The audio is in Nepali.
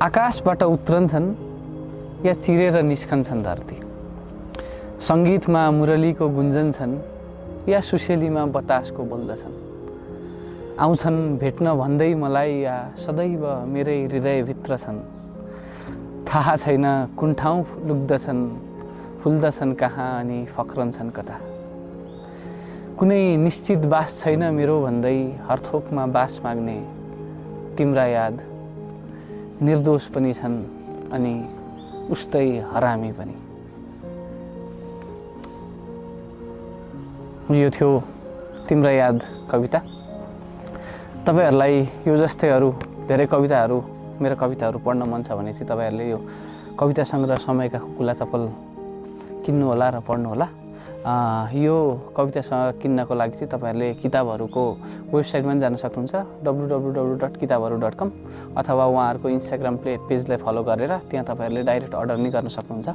आकाशबाट उत्रन्छन् या चिरेर निस्कन्छन् धरती। सङ्गीतमा मुरलीको गुन्जन छन् या सुसेलीमा बतासको बोल्दछन्। आउँछन् भेट्न भन्दै मलाई या सदैव मेरै हृदयभित्र छन्। थाहा छैन कुन ठाउँ लुक्दछन्, फुल्दछन् कहाँ अनि फक्रन्छन् कता। कुनै निश्चित बास छैन मेरो भन्दै हरथोकमा बास माग्ने तिम्रा याद निर्दोष पनि छन् अनि उस्तै हरामी पनि। यो थियो तिम्रा याद कविता। तपाईहरुलाई यो जस्तै अरू धेरै कविताहरू मेरो कविताहरू पढ्न मन छ भने चाहिँ तपाईहरुले यो कविता संग्रह समयका कुला चप्पल किन्नु होला र पढ्नु होला। यो कविता किन्नको लागि चाहिँ तपाईहरुले किताबहरुको वेबसाइटमा पनि जान सक्नुहुन्छ www.kitabharu.com अथवा उहाँहरुको इन्स्टाग्राम पेजलाई फलो गरेर त्यहाँ तपाईहरुले डाइरेक्ट अर्डर नि गर्न सक्नुहुन्छ।